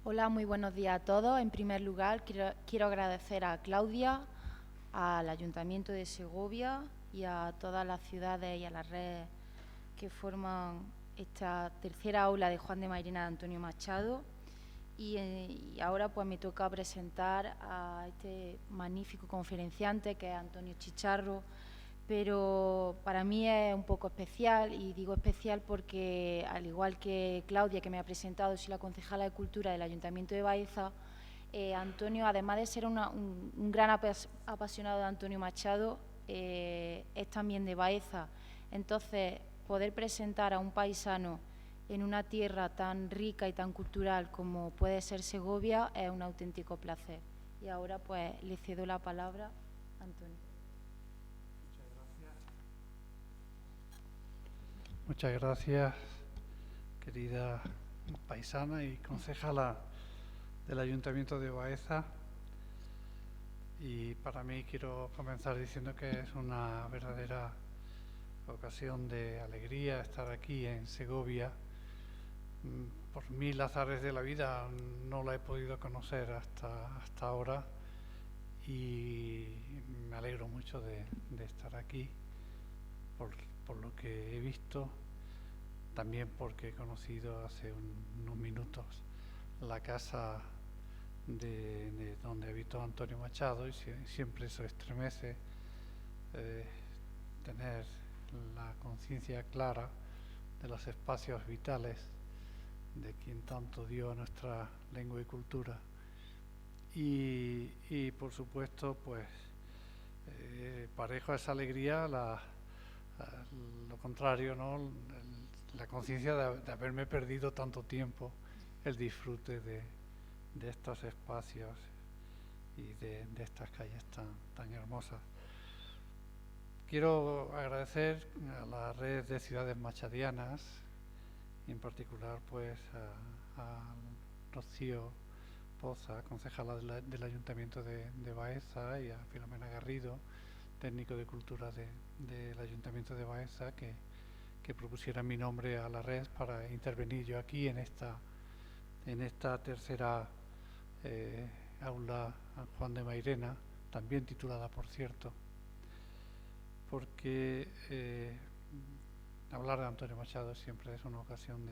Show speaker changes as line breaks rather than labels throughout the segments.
Hola, muy buenos días a todos. En primer lugar, quiero agradecer a Claudia, al Ayuntamiento de Segovia y a todas las ciudades y a las redes que forman esta tercera aula de Juan de Mairena de Antonio Machado. Y ahora pues me toca presentar a este magnífico conferenciante que es Antonio Chicharro, pero para mí es un poco especial, y digo especial porque, al igual que Claudia, que me ha presentado, soy la concejala de Cultura del Ayuntamiento de Baeza. Antonio, además de ser un gran apasionado de Antonio Machado, es también de Baeza. Entonces, poder presentar a un paisano en una tierra tan rica y tan cultural como puede ser Segovia es un auténtico placer. Y ahora pues le cedo la palabra a Antonio.
Muchas gracias, querida paisana y concejala del Ayuntamiento de Baeza. Y para mí quiero comenzar diciendo que es una verdadera ocasión de alegría estar aquí en Segovia. Por mil azares de la vida no la he podido conocer hasta ahora y me alegro mucho de estar aquí por lo que he visto, también porque he conocido hace unos minutos la casa de donde habitó Antonio Machado, y siempre eso estremece, tener la conciencia clara de los espacios vitales de quien tanto dio a nuestra lengua y cultura. Y por supuesto, pues parejo a esa alegría lo contrario, ¿no? La conciencia de haberme perdido tanto tiempo el disfrute de estos espacios y de estas calles tan hermosas. Quiero agradecer a la red de ciudades machadianas, y en particular pues a Rocío Poza, concejala del Ayuntamiento de Baeza, y a Filomena Garrido, técnico de cultura del Ayuntamiento de Baeza, que propusiera mi nombre a la red para intervenir yo aquí en esta tercera aula Juan de Mairena, también titulada, por cierto, porque hablar de Antonio Machado siempre es una ocasión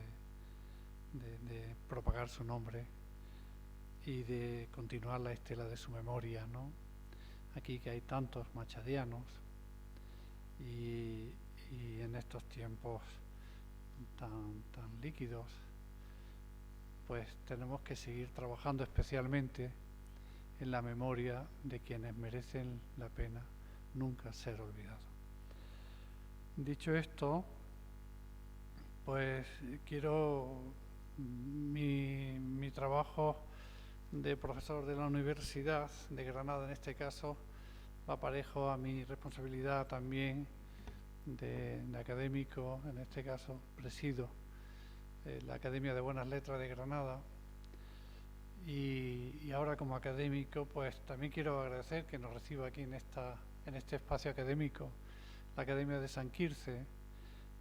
de propagar su nombre y de continuar la estela de su memoria, ¿no? Aquí que hay tantos machadianos y en estos tiempos tan líquidos, pues tenemos que seguir trabajando especialmente en la memoria de quienes merecen la pena nunca ser olvidados. Dicho esto, pues quiero mi trabajo de profesor de la Universidad de Granada, en este caso, va parejo a mi responsabilidad también de académico. En este caso presido la Academia de Buenas Letras de Granada, y ahora como académico pues también quiero agradecer que nos reciba aquí en este espacio académico la Academia de San Quirce,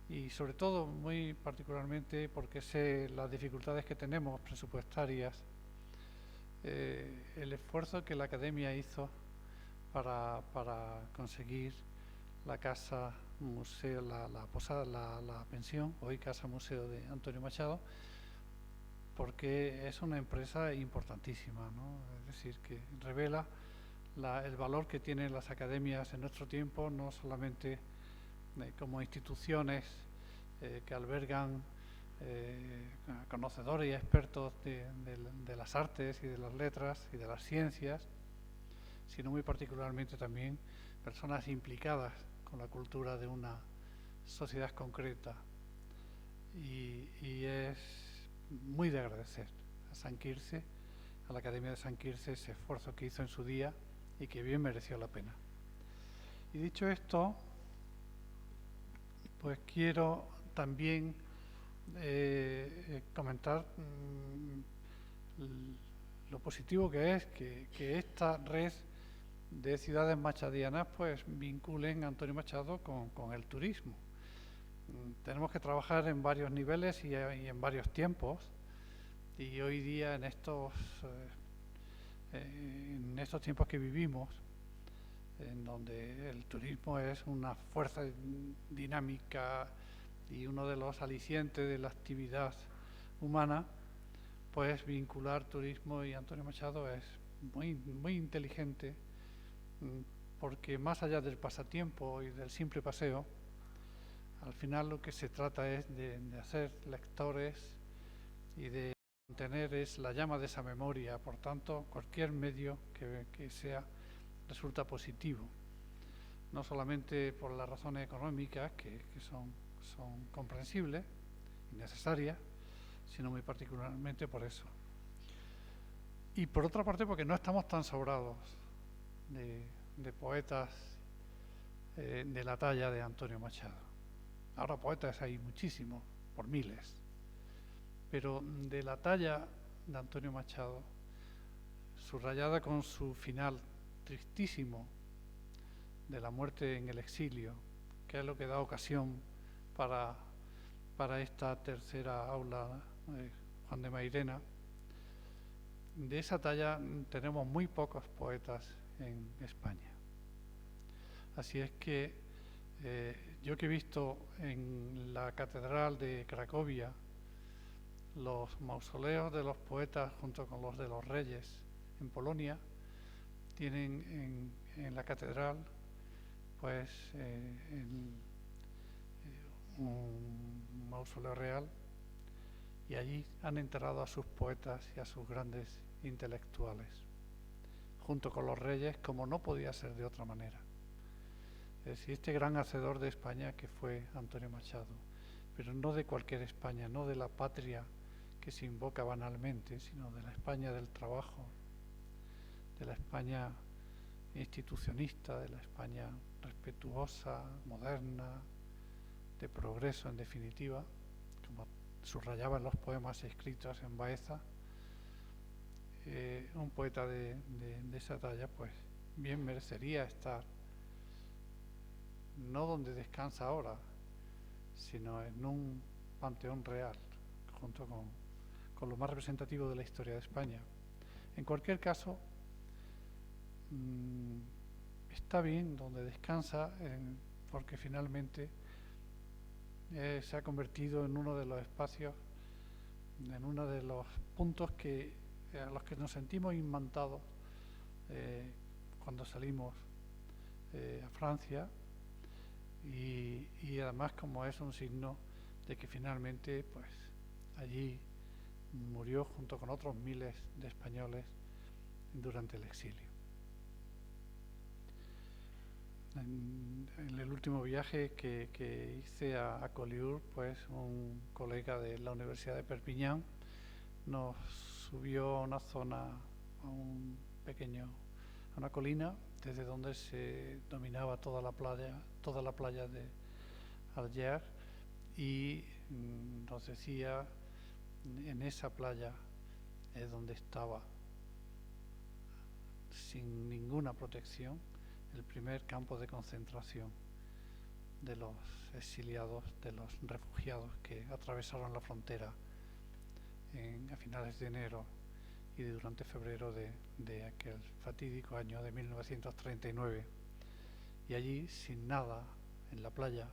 y sobre todo muy particularmente porque sé las dificultades que tenemos presupuestarias, el esfuerzo que la Academia hizo para conseguir la casa museo, la posada, la pensión, hoy casa museo de Antonio Machado, porque es una empresa importantísima, ¿no? Es decir, que revela el valor que tienen las academias en nuestro tiempo, no solamente como instituciones que albergan conocedores y expertos de las artes y de las letras y de las ciencias, sino muy particularmente también personas implicadas con la cultura de una sociedad concreta. Y es muy de agradecer a San Quirce, a la Academia de San Quirce, ese esfuerzo que hizo en su día y que bien mereció la pena. Y dicho esto, pues quiero también comentar lo positivo que es que esta red de ciudades machadianas pues vinculen a Antonio Machado con el turismo. Tenemos que trabajar en varios niveles y en varios tiempos. Y hoy día, en estos tiempos que vivimos, en donde el turismo es una fuerza dinámica y uno de los alicientes de la actividad humana, pues vincular turismo y Antonio Machado es muy inteligente, porque más allá del pasatiempo y del simple paseo, al final lo que se trata es de hacer lectores y de mantener la llama de esa memoria. Por tanto, cualquier medio que sea resulta positivo, no solamente por las razones económicas que son comprensibles y necesarias, sino muy particularmente por eso. Y por otra parte porque no estamos tan sobrados de poetas de la talla de Antonio Machado. Ahora poetas hay muchísimos, por miles, pero de la talla de Antonio Machado, subrayada con su final tristísimo de la muerte en el exilio, que es lo que da ocasión para esta tercera aula, Juan de Mairena. De esa talla tenemos muy pocos poetas en España. Así es que yo que he visto en la Catedral de Cracovia los mausoleos de los poetas junto con los de los reyes en Polonia, tienen en la catedral pues un mausoleo real, y allí han enterrado a sus poetas y a sus grandes intelectuales, junto con los reyes, como no podía ser de otra manera. Es decir, este gran hacedor de España que fue Antonio Machado, pero no de cualquier España, no de la patria que se invoca banalmente, sino de la España del trabajo, de la España institucionista, de la España respetuosa, moderna, de progreso en definitiva, como subrayaba en los poemas escritos en Baeza. Un poeta de esa talla pues bien merecería estar no donde descansa ahora, sino en un panteón real, junto con lo más representativo de la historia de España. En cualquier caso, está bien donde descansa, porque finalmente se ha convertido en uno de los espacios, en uno de los puntos a los que nos sentimos imantados cuando salimos a Francia, y además como es un signo de que finalmente pues allí murió junto con otros miles de españoles durante el exilio. En el último viaje que hice a Collioure, pues un colega de la Universidad de Perpiñán nos subió a una zona, a una colina, desde donde se dominaba toda la playa de Alger, y nos decía, en esa playa es donde estaba, sin ninguna protección, el primer campo de concentración de los exiliados, de los refugiados que atravesaron la frontera a finales de enero y durante febrero de aquel fatídico año de 1939. Y allí, sin nada, en la playa,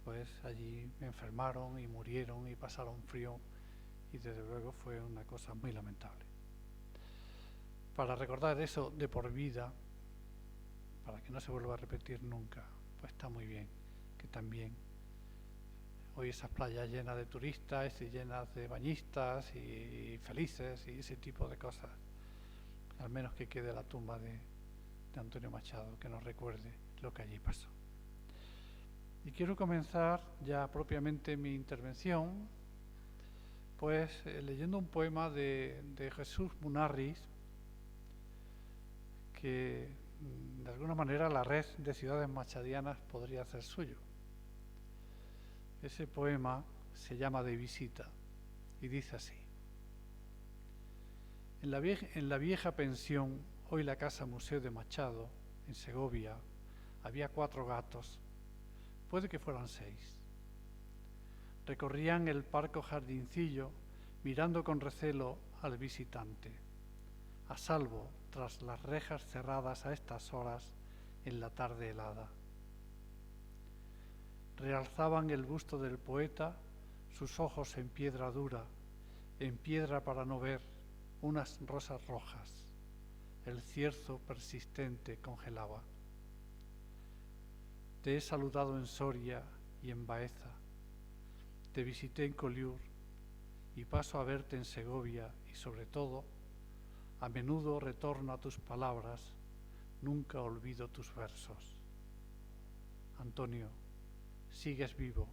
pues allí enfermaron y murieron y pasaron frío, y desde luego fue una cosa muy lamentable. Para recordar eso de por vida, para que no se vuelva a repetir nunca, pues está muy bien que también hoy esas playas llenas de turistas y llenas de bañistas y felices y ese tipo de cosas, al menos que quede la tumba de Antonio Machado, que nos recuerde lo que allí pasó. Y quiero comenzar ya propiamente mi intervención pues leyendo un poema de Jesús Munarriz, que de alguna manera la red de ciudades machadianas podría hacer suyo. Ese poema se llama De visita y dice así: en la vieja pensión, hoy la casa museo de Machado, en Segovia, había 4 gatos, puede que fueran 6. Recorrían el parco jardincillo mirando con recelo al visitante, a salvo tras las rejas cerradas a estas horas en la tarde helada. Realzaban el busto del poeta sus ojos en piedra dura, en piedra para no ver, unas rosas rojas. El cierzo persistente congelaba. Te he saludado en Soria y en Baeza. Te visité en Collioure y paso a verte en Segovia y sobre todo, a menudo retorno a tus palabras, nunca olvido tus versos. Antonio, sigues vivo,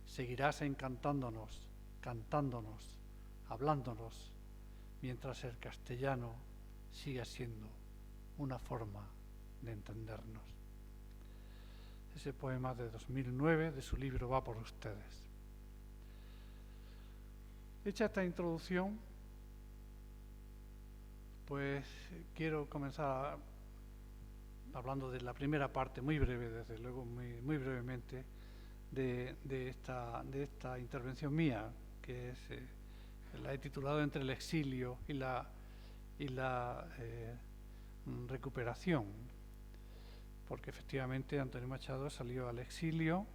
seguirás encantándonos, cantándonos, hablándonos, mientras el castellano siga siendo una forma de entendernos. Ese poema de 2009 de su libro Va por ustedes. Hecha esta introducción, pues quiero comenzar hablando de la primera parte, muy breve, desde luego, muy brevemente, de esta intervención mía, que es, la he titulado Entre el exilio y la recuperación, porque efectivamente Antonio Machado salió al exilio,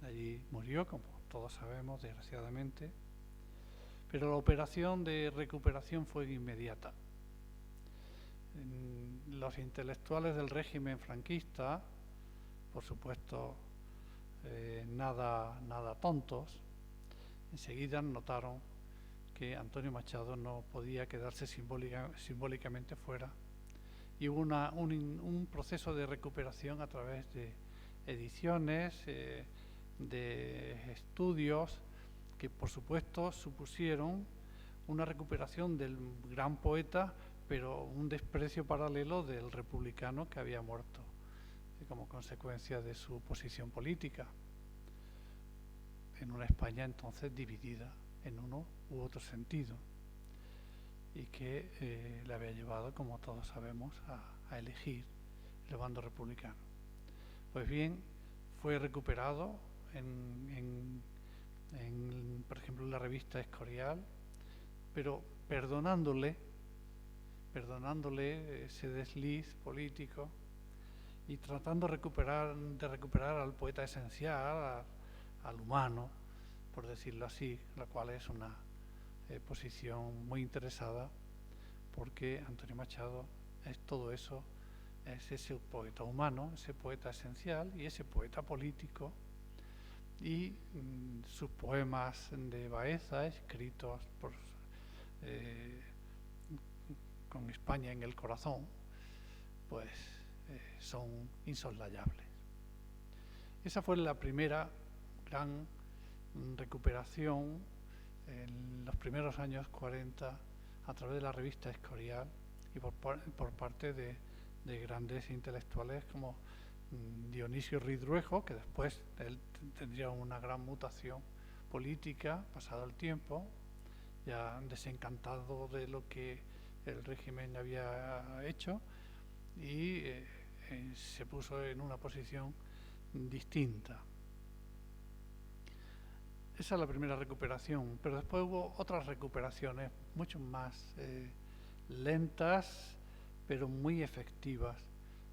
allí murió, como todos sabemos, desgraciadamente, pero la operación de recuperación fue inmediata. Los intelectuales del régimen franquista, por supuesto, nada tontos, enseguida notaron que Antonio Machado no podía quedarse simbólicamente fuera, y hubo un proceso de recuperación a través de ediciones, de estudios, que por supuesto supusieron una recuperación del gran poeta, pero un desprecio paralelo del republicano que había muerto como consecuencia de su posición política en una España entonces dividida en uno u otro sentido, y que le había llevado, como todos sabemos, a elegir el bando republicano. Pues bien, fue recuperado por ejemplo, en la revista Escorial, pero perdonándole ese desliz político y tratando de recuperar al poeta esencial, al humano, por decirlo así, la cual es una posición muy interesada, porque Antonio Machado es todo eso, es ese poeta humano, ese poeta esencial y ese poeta político, y sus poemas de Baeza, escritos con España en el corazón, pues son insoslayables. Esa fue la primera gran recuperación en los primeros años 40 a través de la revista Escorial y por parte de grandes intelectuales como Dionisio Ridruejo, que después él tendría una gran mutación política pasado el tiempo, ya desencantado de lo que el régimen había hecho, y se puso en una posición distinta. Esa es la primera recuperación, pero después hubo otras recuperaciones mucho más lentas, pero muy efectivas,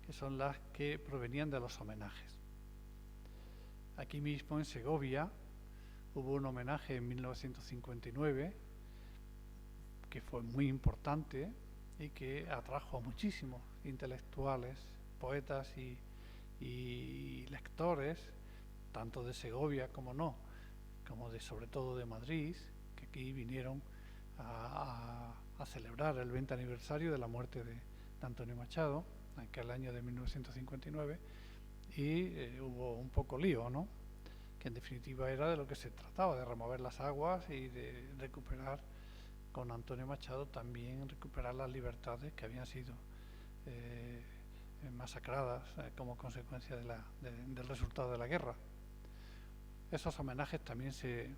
que son las que provenían de los homenajes. Aquí mismo en Segovia hubo un homenaje en 1959 que fue muy importante y que atrajo a muchísimos intelectuales, poetas y lectores, tanto de Segovia como sobre todo de Madrid, que aquí vinieron a celebrar el 20 aniversario de la muerte de Antonio Machado, en aquel año de 1959, y hubo un poco lío, ¿no? Que en definitiva era de lo que se trataba, de remover las aguas y de recuperar con Antonio Machado también recuperar las libertades que habían sido masacradas como consecuencia del resultado de la guerra. Esos homenajes también se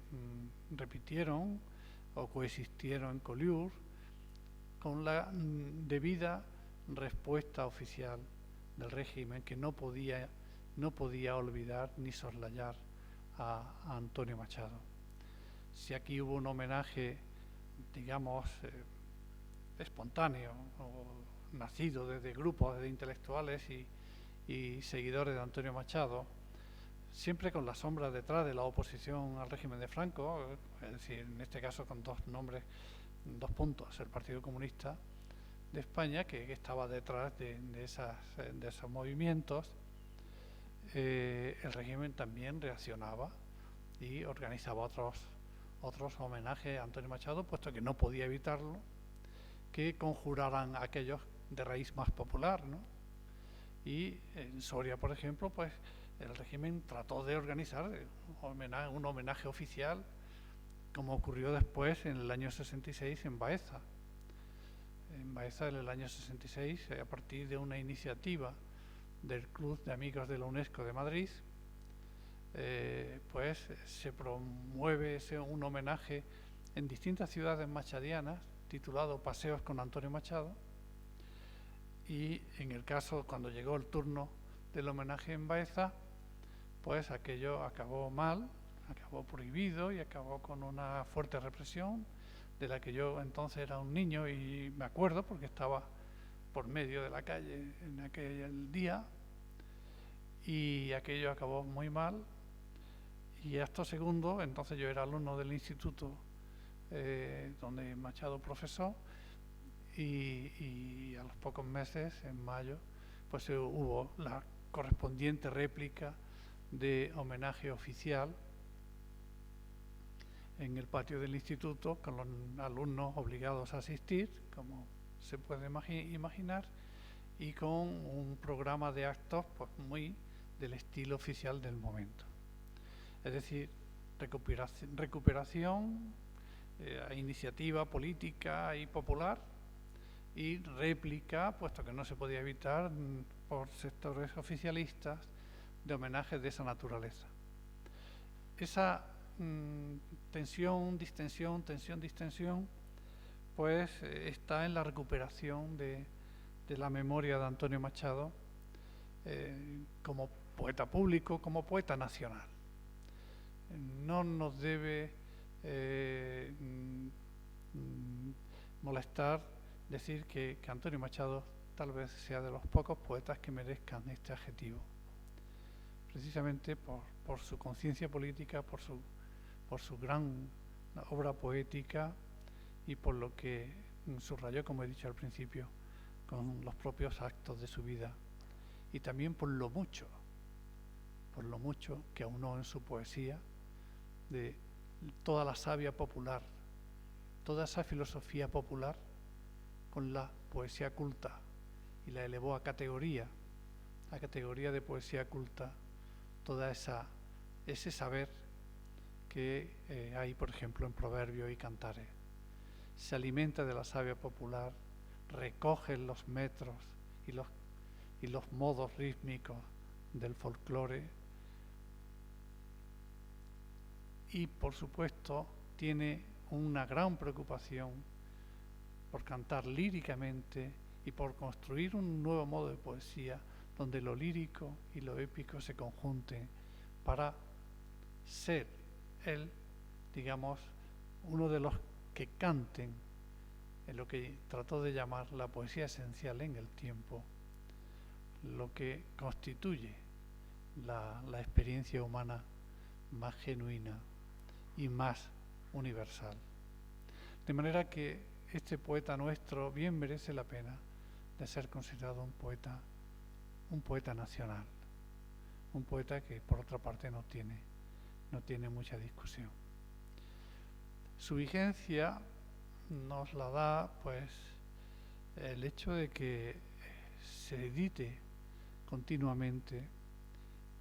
repitieron o coexistieron en Collioure con la debida respuesta oficial del régimen, que no podía olvidar ni soslayar a Antonio Machado. Si aquí hubo un homenaje digamos, espontáneo o nacido desde grupos de intelectuales y seguidores de Antonio Machado, siempre con la sombra detrás de la oposición al régimen de Franco, es decir, en este caso con dos nombres, dos puntos: el Partido Comunista de España, que estaba detrás de esos movimientos. El régimen también reaccionaba y organizaba otros homenajes a Antonio Machado, puesto que no podía evitarlo, que conjuraran a aquellos de raíz más popular, ¿no? Y en Soria, por ejemplo, pues el régimen trató de organizar un homenaje oficial, como ocurrió después en el año 66 en Baeza. En Baeza, en el año 66, a partir de una iniciativa del Club de Amigos de la UNESCO de Madrid, pues se promueve un homenaje en distintas ciudades machadianas, titulado Paseos con Antonio Machado. Y en el caso, cuando llegó el turno del homenaje en Baeza, pues aquello acabó mal, acabó prohibido y acabó con una fuerte represión, de la que yo entonces era un niño y me acuerdo porque estaba por medio de la calle en aquel día, y aquello acabó muy mal. Y acto segundo, entonces yo era alumno del instituto donde Machado profesó, y a los pocos meses, en mayo, pues hubo la correspondiente réplica de homenaje oficial en el patio del instituto, con los alumnos obligados a asistir, como se puede imaginar, y con un programa de actos pues muy del estilo oficial del momento. Es decir, recuperación, iniciativa política y popular, y réplica, puesto que no se podía evitar por sectores oficialistas, de homenajes de esa naturaleza. Esa tensión, distensión, pues está en la recuperación de la memoria de Antonio Machado como poeta público, como poeta nacional. No nos debe molestar decir que Antonio Machado tal vez sea de los pocos poetas que merezcan este adjetivo, precisamente por su conciencia política, por su gran obra poética y por lo que subrayó, como he dicho al principio, con los propios actos de su vida, y también por lo mucho que aunó en su poesía de toda la savia popular, toda esa filosofía popular, con la poesía culta, y la elevó a categoría de poesía culta, toda ese saber que hay, por ejemplo, en Proverbios y Cantares. Se alimenta de la savia popular, recoge los metros y los modos rítmicos del folclore, y por supuesto tiene una gran preocupación por cantar líricamente y por construir un nuevo modo de poesía donde lo lírico y lo épico se conjunten para ser él, digamos, uno de los que canten en lo que trató de llamar la poesía esencial en el tiempo, lo que constituye la experiencia humana más genuina y más universal. De manera que este poeta nuestro bien merece la pena de ser considerado un poeta nacional, un poeta que por otra parte no tiene mucha discusión. Su vigencia nos la da pues el hecho de que se edite continuamente,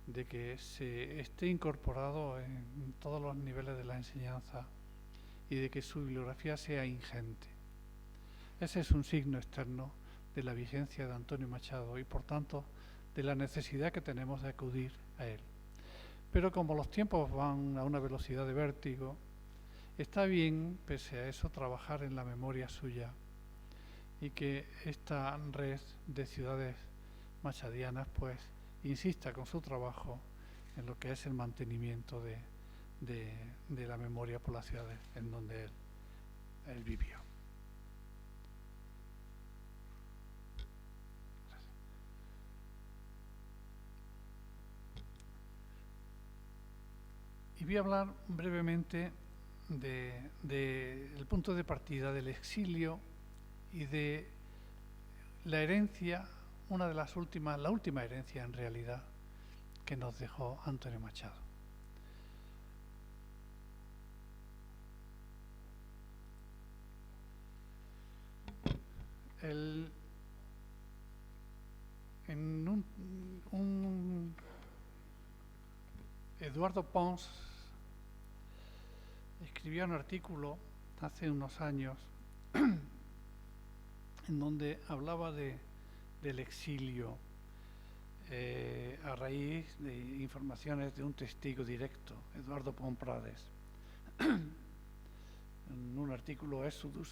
de que se esté incorporado en todos los niveles de la enseñanza y de que su bibliografía sea ingente. Ese es un signo externo de la vigencia de Antonio Machado y por tanto de la necesidad que tenemos de acudir a él. Pero como los tiempos van a una velocidad de vértigo, está bien, pese a eso, trabajar en la memoria suya y que esta red de ciudades machadianas pues insista con su trabajo en lo que es el mantenimiento de la memoria por las ciudades en donde él él vivió. Y voy a hablar brevemente del punto de partida del exilio y de la herencia, la última herencia en realidad que nos dejó Antonio Machado. Eduardo Pons escribió un artículo hace unos años en donde hablaba del exilio a raíz de informaciones de un testigo directo, Eduardo Pons Prades, en un artículo Exodus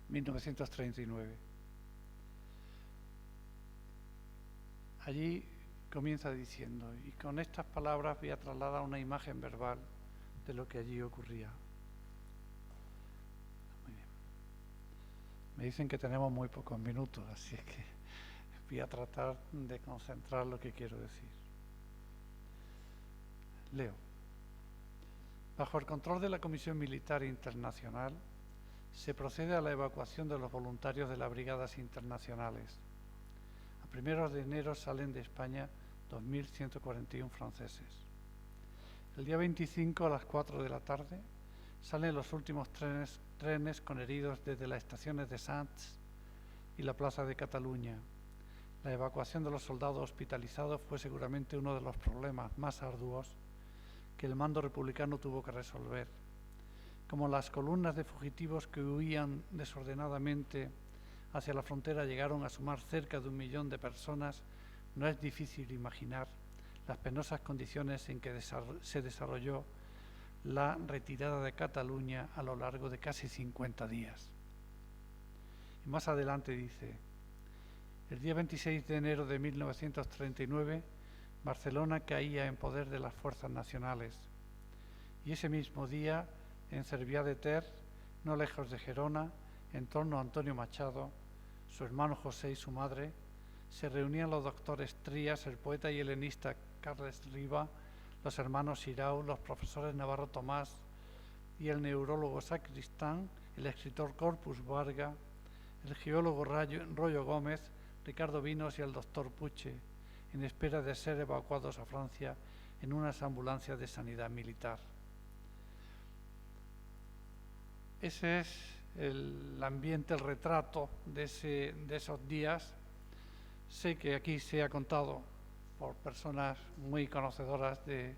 1939. Allí comienza diciendo, y con estas palabras voy a trasladar una imagen verbal de lo que allí ocurría. Muy bien. Me dicen que tenemos muy pocos minutos, así es que voy a tratar de concentrar lo que quiero decir. Leo. Bajo el control de la Comisión Militar Internacional, se procede a la evacuación de los voluntarios de las brigadas internacionales. A primeros de enero salen de España 2.141 franceses. El día 25 a las 4 de la tarde salen los últimos trenes con heridos desde las estaciones de Sants y la Plaza de Cataluña. La evacuación de los soldados hospitalizados fue seguramente uno de los problemas más arduos que el mando republicano tuvo que resolver. Como las columnas de fugitivos que huían desordenadamente hacia la frontera llegaron a sumar cerca de 1 millón de personas, no es difícil imaginar las penosas condiciones en que se desarrolló la retirada de Cataluña a lo largo de casi 50 días. Y más adelante dice, el día 26 de enero de 1939, Barcelona caía en poder de las fuerzas nacionales. Y ese mismo día, en Cervià de Ter, no lejos de Gerona, en torno a Antonio Machado, su hermano José y su madre, se reunían los doctores Trías, el poeta y helenista Carles Riba, los hermanos Sirau, los profesores Navarro Tomás y el neurólogo Sacristán, el escritor Corpus Varga, el geólogo Rollo Gómez, Ricardo Vinos y el doctor Puche, en espera de ser evacuados a Francia en unas ambulancias de sanidad militar. Ese es el ambiente, el retrato de esos días. Sé que aquí se ha contado por personas muy conocedoras y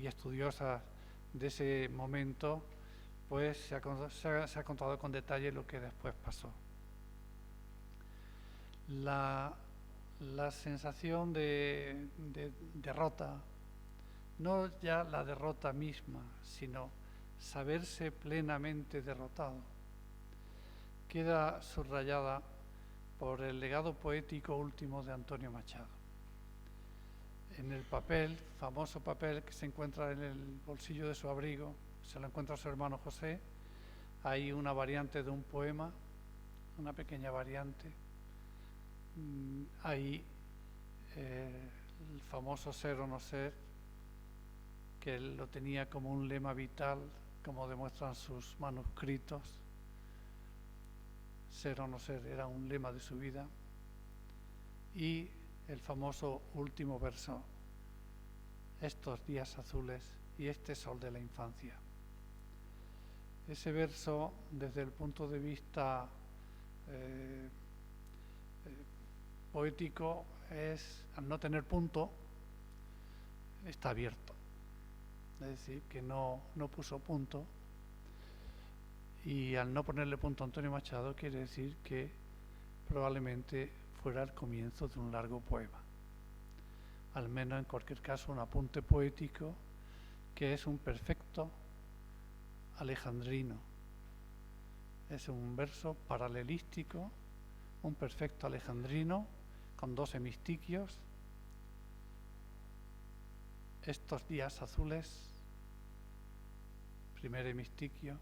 estudiosas de ese momento, pues se ha contado con detalle lo que después pasó. La sensación de derrota, no ya la derrota misma, sino saberse plenamente derrotado, queda subrayada por el legado poético último de Antonio Machado. En el papel, famoso papel que se encuentra en el bolsillo de su abrigo, se lo encuentra su hermano José, hay una variante de un poema, una pequeña variante. Hay el famoso ser o no ser, que él lo tenía como un lema vital, como demuestran sus manuscritos. Ser o no ser era un lema de su vida. Y el famoso último verso, estos días azules y este sol de la infancia. Ese verso, desde el punto de vista poético, es, al no tener punto, está abierto. Es decir, que no puso punto, y al no ponerle punto a Antonio Machado quiere decir que probablemente fuera el comienzo de un largo poema. Al menos, en cualquier caso, un apunte poético que es un perfecto alejandrino. Es un verso paralelístico, un perfecto alejandrino con 2 hemistiquios. Estos días azules, primer hemistiquio,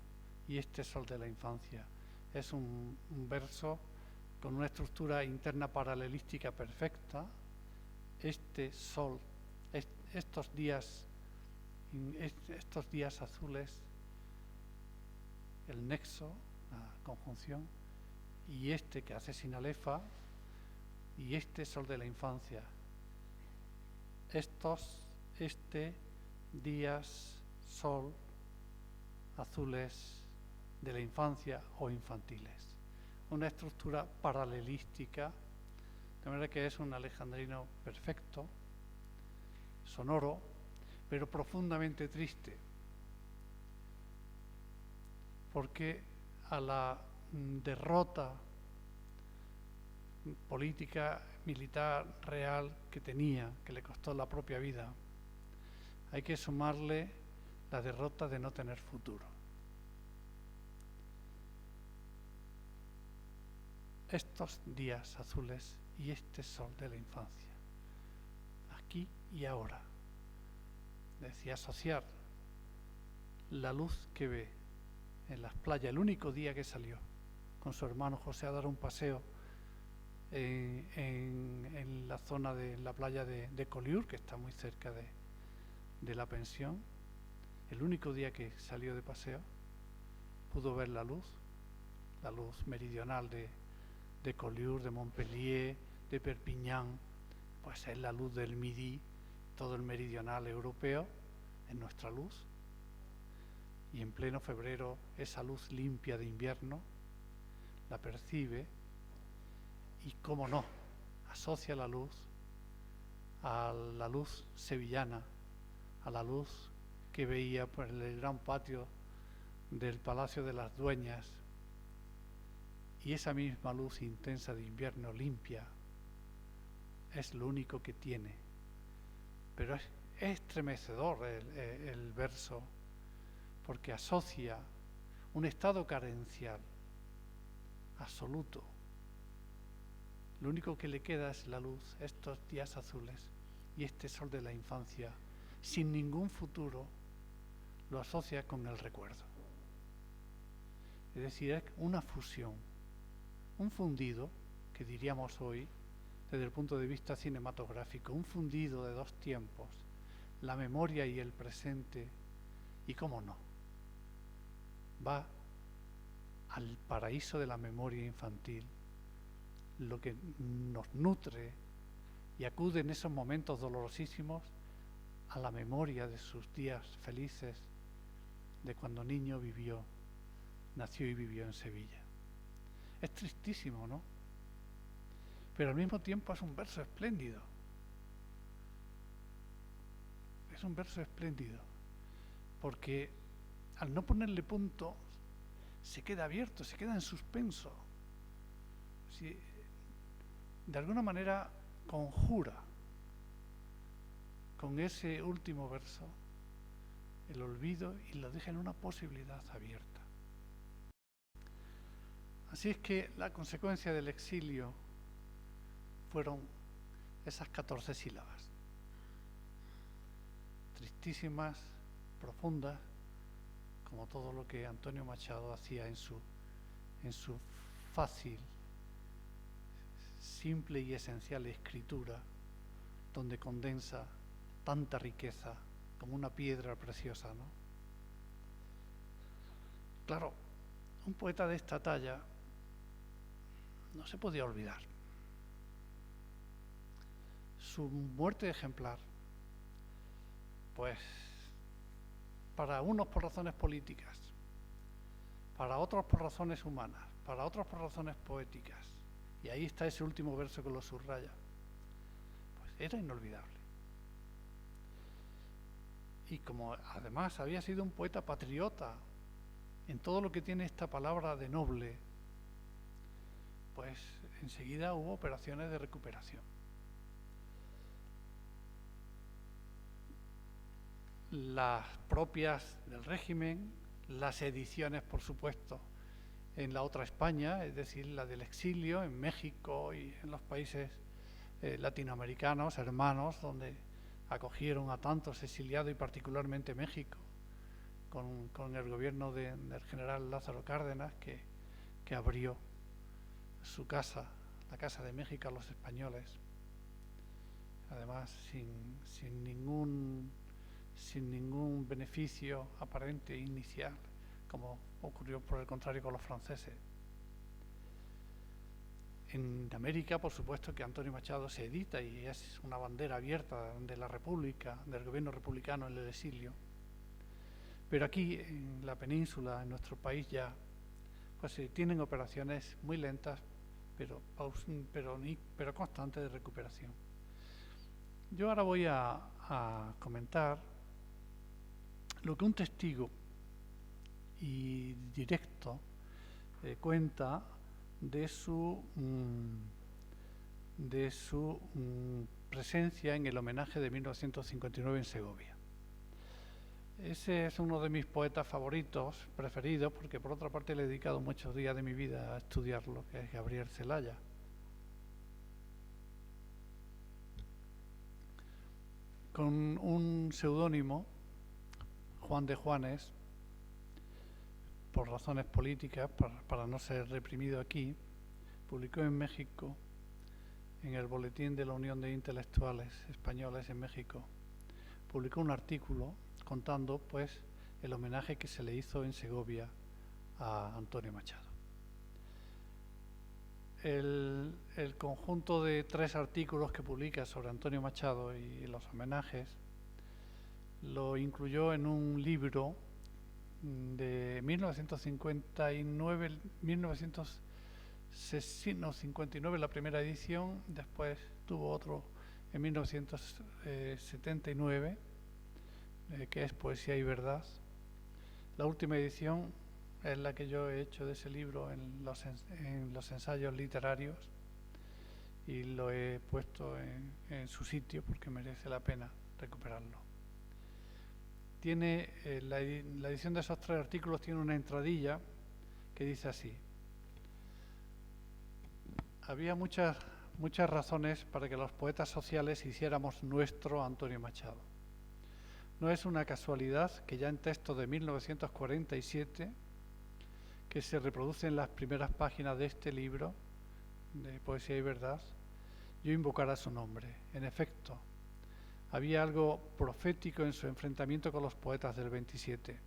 y este sol de la infancia. Es un verso con una estructura interna paralelística perfecta. Este sol, estos días azules, el nexo, la conjunción, y este que hace sinalefa, y este sol de la infancia. Días, sol, azules de la infancia o infantiles. Una estructura paralelística, de manera que es un alejandrino perfecto, sonoro, pero profundamente triste, porque a la derrota política, militar, real que tenía, que le costó la propia vida, hay que sumarle la derrota de no tener futuro. Estos días azules y este sol de la infancia, aquí y ahora. Decía asociar la luz que ve en las playas, el único día que salió con su hermano José a dar un paseo en la zona de la playa de Collioure, que está muy cerca de la pensión. El único día que salió de paseo pudo ver la luz meridional de Collioure, de Montpellier, de Perpiñán. Pues es la luz del Midi, todo el meridional europeo, es nuestra luz. Y en pleno febrero, esa luz limpia de invierno la percibe y, cómo no, asocia la luz a la luz sevillana, a la luz que veía por el gran patio del Palacio de las Dueñas. Y esa misma luz intensa de invierno, limpia, es lo único que tiene. Pero es estremecedor el verso, porque asocia un estado carencial absoluto. Lo único que le queda es la luz, estos días azules y este sol de la infancia, sin ningún futuro, lo asocia con el recuerdo. Es decir, es una fusión, un fundido, que diríamos hoy, desde el punto de vista cinematográfico, un fundido de dos tiempos, la memoria y el presente, y cómo no, va al paraíso de la memoria infantil, lo que nos nutre y acude en esos momentos dolorosísimos a la memoria de sus días felices, de cuando niño nació y vivió en Sevilla. Es tristísimo, ¿no? Pero al mismo tiempo es un verso espléndido. Es un verso espléndido, porque al no ponerle punto, se queda abierto, se queda en suspenso. Si, de alguna manera conjura con ese último verso el olvido y lo deja en una posibilidad abierta. Así es que la consecuencia del exilio fueron esas 14 sílabas, tristísimas, profundas, como todo lo que Antonio Machado hacía en su fácil, simple y esencial escritura, donde condensa tanta riqueza como una piedra preciosa, ¿no? Claro, un poeta de esta talla no se podía olvidar. Su muerte ejemplar, pues, para unos por razones políticas, para otros por razones humanas, para otros por razones poéticas, y ahí está ese último verso que lo subraya, pues era inolvidable. Y como además había sido un poeta patriota en todo lo que tiene esta palabra de noble, pues enseguida hubo operaciones de recuperación. Las propias del régimen, las ediciones, por supuesto, en la otra España, es decir, la del exilio en México y en los países latinoamericanos, hermanos, donde acogieron a tantos exiliados, y particularmente México, con el gobierno del general Lázaro Cárdenas, que abrió su casa, la Casa de México, a los españoles, además sin ningún beneficio aparente inicial, como ocurrió por el contrario con los franceses. En América, por supuesto, que Antonio Machado se edita y es una bandera abierta de la República, del gobierno republicano en el exilio. Pero aquí, en la península, en nuestro país ya, pues se tienen operaciones muy lentas, pero constantes de recuperación. Yo ahora voy a comentar lo que un testigo y directo cuenta de su presencia en el homenaje de 1959 en Segovia. Ese es uno de mis poetas favoritos, preferidos, porque por otra parte le he dedicado muchos días de mi vida a estudiarlo, que es Gabriel Celaya. Con un seudónimo, Juan de Juanes, por razones políticas, para no ser reprimido aquí, publicó en México, en el Boletín de la Unión de Intelectuales Españoles en México, publicó un artículo contando pues el homenaje que se le hizo en Segovia a Antonio Machado. El conjunto de 3 artículos que publica sobre Antonio Machado y los homenajes lo incluyó en un libro de 1959 la primera edición, después tuvo otro en 1979, que es Poesía y Verdad. La última edición es la que yo he hecho de ese libro en los ensayos literarios y lo he puesto en su sitio porque merece la pena recuperarlo. Tiene la edición de esos 3 artículos tiene una entradilla que dice así: había muchas razones para que los poetas sociales hiciéramos nuestro Antonio Machado. No es una casualidad que ya en texto de 1947, que se reproduce en las primeras páginas de este libro de Poesía y Verdad, yo invocara su nombre. En efecto, había algo profético en su enfrentamiento con los poetas del 27.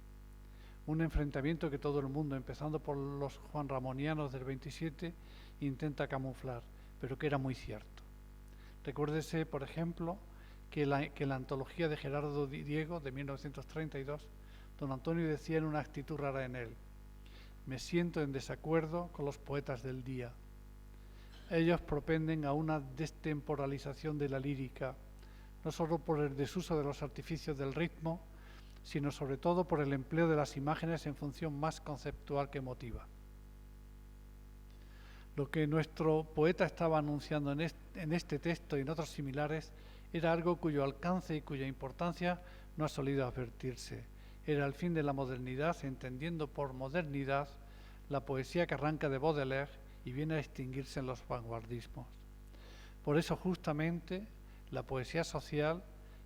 Un enfrentamiento que todo el mundo, empezando por los juanramonianos del 27, intenta camuflar, pero que era muy cierto. Recuérdese, por ejemplo, que la antología de Gerardo Diego de 1932, don Antonio decía en una actitud rara en él: me siento en desacuerdo con los poetas del día. Ellos propenden a una destemporalización de la lírica, no solo por el desuso de los artificios del ritmo, sino sobre todo por el empleo de las imágenes en función más conceptual que emotiva. Lo que nuestro poeta estaba anunciando en este texto y en otros similares era algo cuyo alcance y cuya importancia no ha solido advertirse. Era el fin de la modernidad, entendiendo por modernidad la poesía que arranca de Baudelaire y viene a extinguirse en los vanguardismos. Por eso justamente la poesía social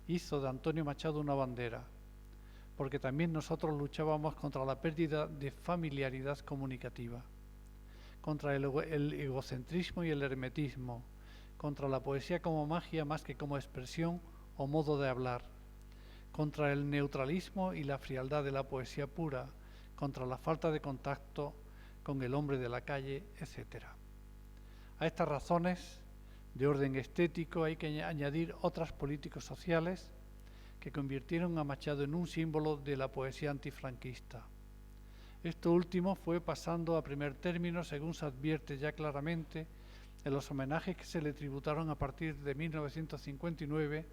hizo de Antonio Machado una bandera, porque también nosotros luchábamos contra la pérdida de familiaridad comunicativa, contra el egocentrismo y el hermetismo, contra la poesía como magia más que como expresión o modo de hablar, contra el neutralismo y la frialdad de la poesía pura, contra la falta de contacto con el hombre de la calle, etc. A estas razones de orden estético hay que añadir otras políticos sociales que convirtieron a Machado en un símbolo de la poesía antifranquista. Esto último fue pasando a primer término, según se advierte ya claramente en los homenajes que se le tributaron a partir de 1959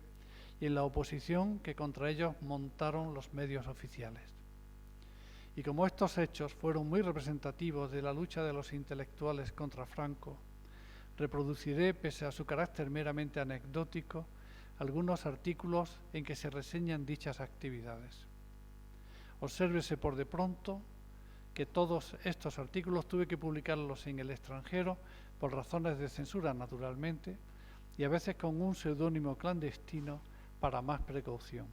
y en la oposición que contra ellos montaron los medios oficiales. Y como estos hechos fueron muy representativos de la lucha de los intelectuales contra Franco, reproduciré, pese a su carácter meramente anecdótico, algunos artículos en que se reseñan dichas actividades. Obsérvese por de pronto que todos estos artículos tuve que publicarlos en el extranjero por razones de censura, naturalmente, y a veces con un seudónimo clandestino para más precaución.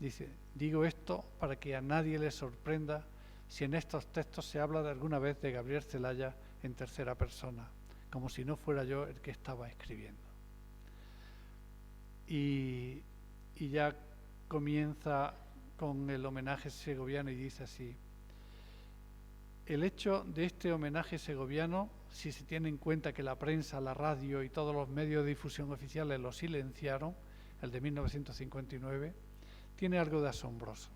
Dice, digo esto para que a nadie le sorprenda si en estos textos se habla de alguna vez de Gabriel Celaya en tercera persona, como si no fuera yo el que estaba escribiendo. Y ya comienza con el homenaje segoviano y dice así: el hecho de este homenaje segoviano, si se tiene en cuenta que la prensa, la radio y todos los medios de difusión oficiales lo silenciaron, el de 1959, tiene algo de asombroso.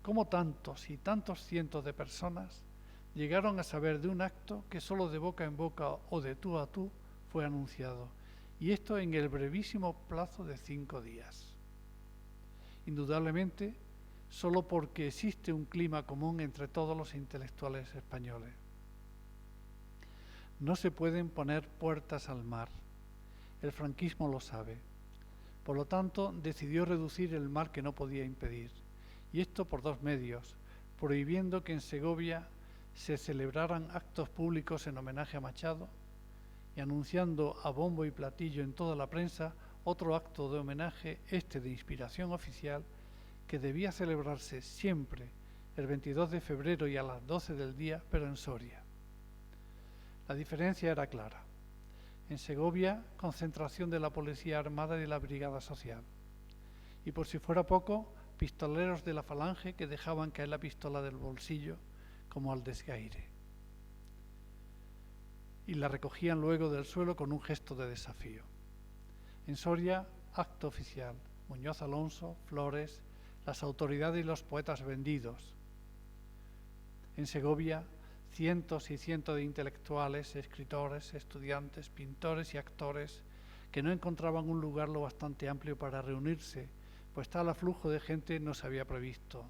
¿Cómo tantos y tantos cientos de personas llegaron a saber de un acto que solo de boca en boca o de tú a tú fue anunciado? Y esto en el brevísimo plazo de 5 días. Indudablemente, solo porque existe un clima común entre todos los intelectuales españoles. No se pueden poner puertas al mar. El franquismo lo sabe. Por lo tanto, decidió reducir el mal que no podía impedir. Y esto por 2 medios: prohibiendo que en Segovia se celebraran actos públicos en homenaje a Machado, y anunciando a bombo y platillo en toda la prensa otro acto de homenaje, de inspiración oficial, que debía celebrarse siempre el 22 de febrero y a las 12 del día, pero en Soria. La diferencia era clara. En Segovia, concentración de la Policía Armada y de la Brigada Social. Y por si fuera poco, pistoleros de la Falange que dejaban caer la pistola del bolsillo como al desgaire. Y la recogían luego del suelo con un gesto de desafío. En Soria, acto oficial: Muñoz Alonso, Flores, las autoridades y los poetas vendidos. En Segovia, cientos y cientos de intelectuales, escritores, estudiantes, pintores y actores que no encontraban un lugar lo bastante amplio para reunirse, pues tal aflujo de gente no se había previsto.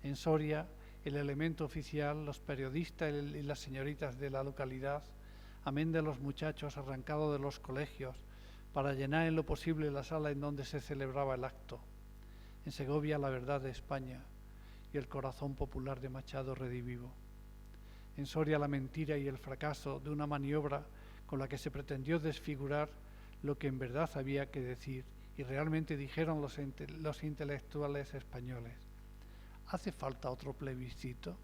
En Soria, el elemento oficial, los periodistas y las señoritas de la localidad, amén de los muchachos arrancados de los colegios, para llenar en lo posible la sala en donde se celebraba el acto. En Segovia, la verdad de España y el corazón popular de Machado redivivo. En Soria, la mentira y el fracaso de una maniobra con la que se pretendió desfigurar lo que en verdad había que decir y realmente dijeron los intelectuales españoles. ¿Hace falta otro plebiscito?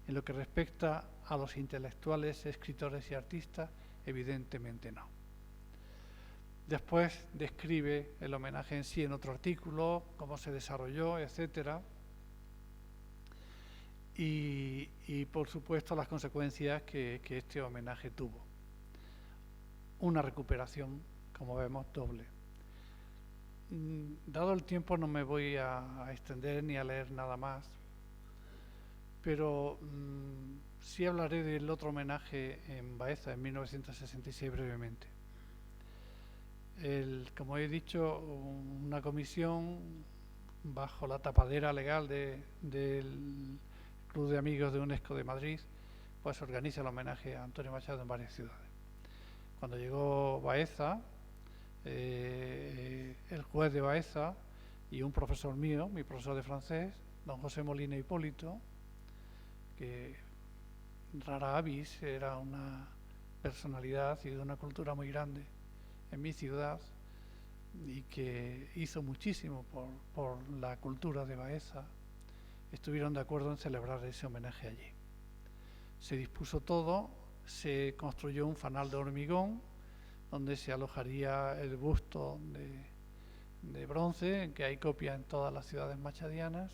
En lo que respecta a los intelectuales, escritores y artistas, evidentemente no. Después describe el homenaje en sí en otro artículo, cómo se desarrolló, etcétera. Y por supuesto las consecuencias que este homenaje tuvo. Una recuperación, como vemos, doble. Dado el tiempo no me voy a extender ni a leer nada más, pero sí hablaré del otro homenaje en Baeza en 1966 brevemente. Como he dicho, una comisión bajo la tapadera legal del Club de Amigos de UNESCO de Madrid, pues organiza el homenaje a Antonio Machado en varias ciudades. Cuando llegó Baeza, el juez de Baeza y un profesor mío, mi profesor de francés, don José Molina Hipólito, que rara avis, era una personalidad y de una cultura muy grande en mi ciudad y que hizo muchísimo por la cultura de Baeza, estuvieron de acuerdo en celebrar ese homenaje allí. Se dispuso todo, se construyó un fanal de hormigón donde se alojaría el busto de bronce, en que hay copia en todas las ciudades machadianas,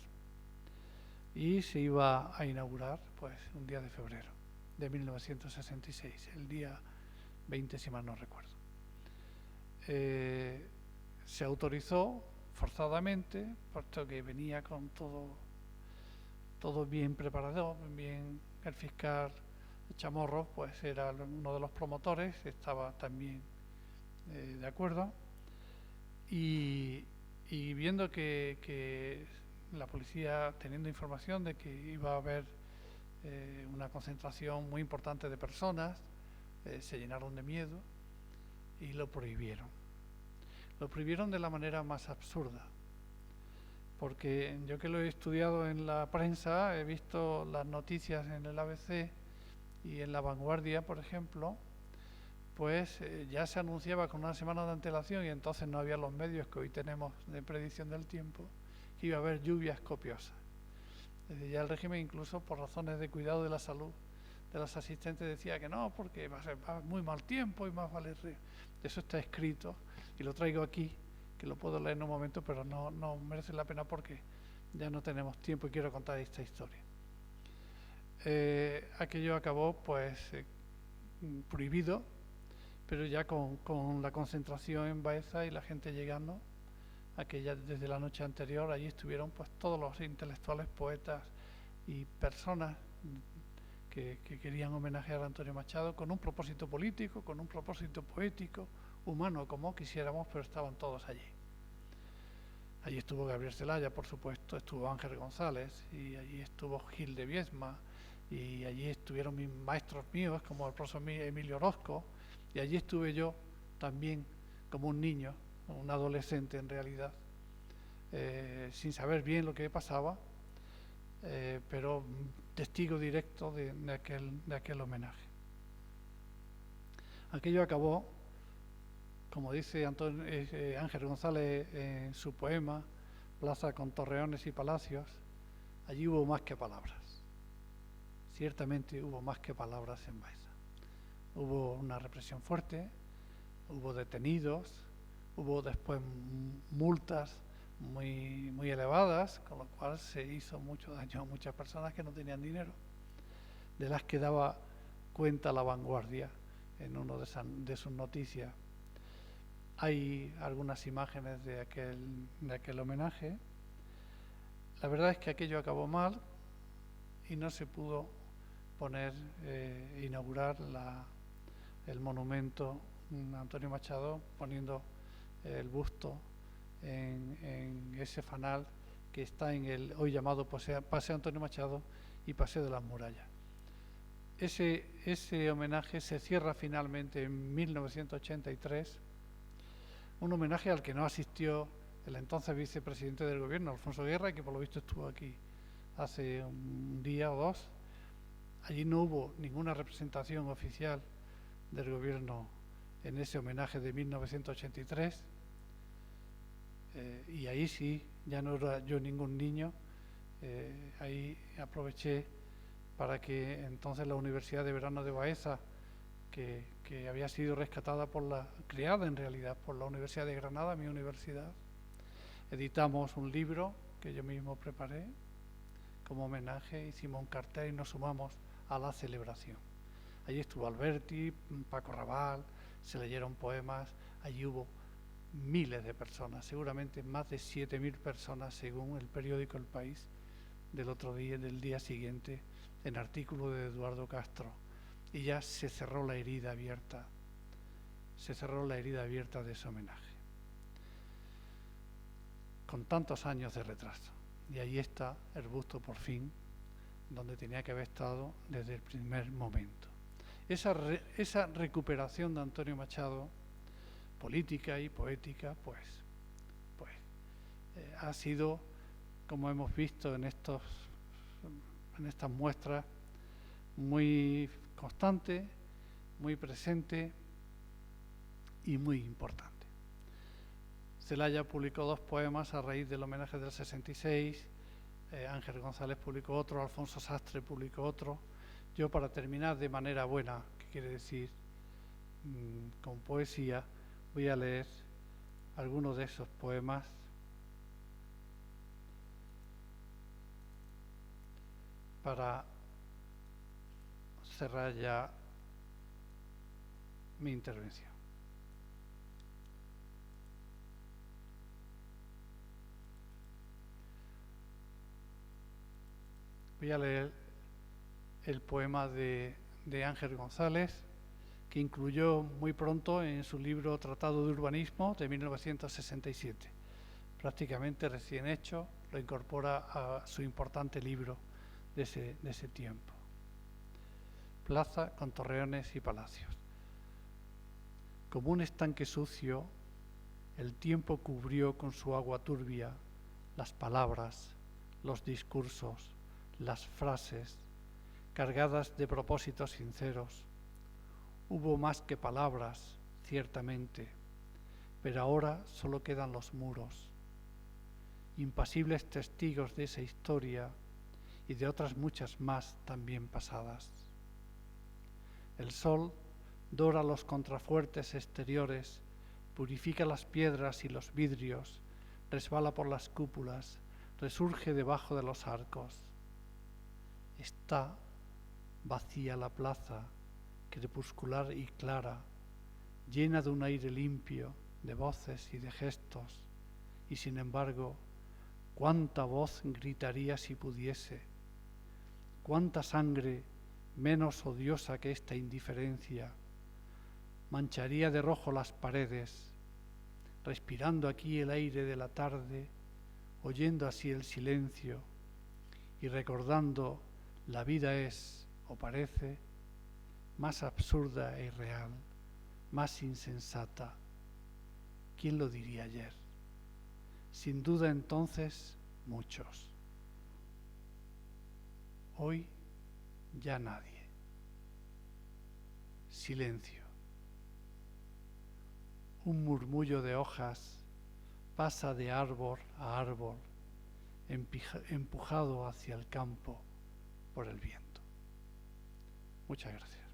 y se iba a inaugurar pues un día de febrero de 1966, el día 20 si mal no recuerdo. Se autorizó forzadamente, puesto que venía con todo bien preparado, bien. El fiscal Chamorro pues era uno de los promotores, estaba también de acuerdo, y viendo que la policía, teniendo información de que iba a haber una concentración muy importante de personas, se llenaron de miedo y lo prohibieron. Lo prohibieron de la manera más absurda, porque yo que lo he estudiado en la prensa, he visto las noticias en el ABC y en La Vanguardia, por ejemplo, después ya se anunciaba con una semana de antelación, y entonces no había los medios que hoy tenemos de predicción del tiempo, que iba a haber lluvias copiosas. Ya el régimen, incluso por razones de cuidado de la salud de los asistentes, decía que no, porque va a ser muy mal tiempo y más vale río. Eso está escrito y lo traigo aquí, que lo puedo leer en un momento, pero no merece la pena porque ya no tenemos tiempo y quiero contar esta historia. Aquello acabó pues prohibido, pero ya con la concentración en Baeza y la gente llegando, aquella desde la noche anterior. Allí estuvieron pues todos los intelectuales, poetas y personas que querían homenajear a Antonio Machado con un propósito político, con un propósito poético, humano, como quisiéramos, pero estaban todos allí. Allí estuvo Gabriel Celaya, por supuesto, estuvo Ángel González, y allí estuvo Gil de Viedma, y allí estuvieron mis maestros míos, como el profesor Emilio Orozco, y allí estuve yo también como un niño, un adolescente en realidad, sin saber bien lo que pasaba, pero testigo directo de aquel homenaje. Aquello acabó, como dice Ángel González en su poema Plaza con torreones y palacios, allí hubo más que palabras. Ciertamente hubo más que palabras en Baeza. Hubo una represión fuerte, hubo detenidos, hubo después multas muy elevadas, con lo cual se hizo mucho daño a muchas personas que no tenían dinero, de las que daba cuenta La Vanguardia en una de sus noticias. Hay algunas imágenes de aquel homenaje. La verdad es que aquello acabó mal y no se pudo inaugurar el monumento a Antonio Machado, poniendo el busto en ese fanal que está en el hoy llamado Paseo Antonio Machado y Paseo de las Murallas. Ese homenaje se cierra finalmente en 1983, un homenaje al que no asistió el entonces vicepresidente del gobierno, Alfonso Guerra, que por lo visto estuvo aquí hace un día o dos. Allí no hubo ninguna representación oficial del gobierno en ese homenaje de 1983, y ahí sí, ya no era yo ningún niño. Ahí aproveché para que entonces la Universidad de Verano de Baeza, que había sido rescatada creada en realidad por la Universidad de Granada, mi universidad, editamos un libro que yo mismo preparé como homenaje, hicimos un cartel y nos sumamos a la celebración. Allí estuvo Alberti, Paco Raval, se leyeron poemas, allí hubo miles de personas, seguramente más de 7.000 personas según el periódico El País del día siguiente, en artículo de Eduardo Castro, y ya se cerró la herida abierta de ese homenaje, con tantos años de retraso. Y ahí está el busto por fin, donde tenía que haber estado desde el primer momento. Esa recuperación de Antonio Machado, política y poética, pues ha sido, como hemos visto en estas muestras, muy constante, muy presente y muy importante. Celaya publicó 2 poemas a raíz del homenaje del 66, Ángel González publicó otro, Alfonso Sastre publicó otro. Yo, para terminar de manera buena, que quiere decir con poesía, voy a leer algunos de esos poemas para cerrar ya mi intervención. Voy a leer el poema de Ángel González, que incluyó muy pronto en su libro Tratado de Urbanismo de 1967. Prácticamente recién hecho, lo incorpora a su importante libro de ese tiempo. Plaza con torreones y palacios. Como un estanque sucio, el tiempo cubrió con su agua turbia las palabras, los discursos, las frases, cargadas de propósitos sinceros. Hubo más que palabras, ciertamente, pero ahora solo quedan los muros, impasibles testigos de esa historia y de otras muchas más también pasadas. El sol dora los contrafuertes exteriores, purifica las piedras y los vidrios, resbala por las cúpulas, resurge debajo de los arcos. Está vacía la plaza, crepuscular y clara, llena de un aire limpio, de voces y de gestos, y sin embargo, cuánta voz gritaría si pudiese, cuánta sangre menos odiosa que esta indiferencia, mancharía de rojo las paredes, respirando aquí el aire de la tarde, oyendo así el silencio y recordando la vida es, o parece, más absurda e irreal, más insensata. ¿Quién lo diría ayer? Sin duda entonces muchos. Hoy ya nadie. Silencio. Un murmullo de hojas pasa de árbol a árbol, empujado hacia el campo por el viento. Muchas gracias.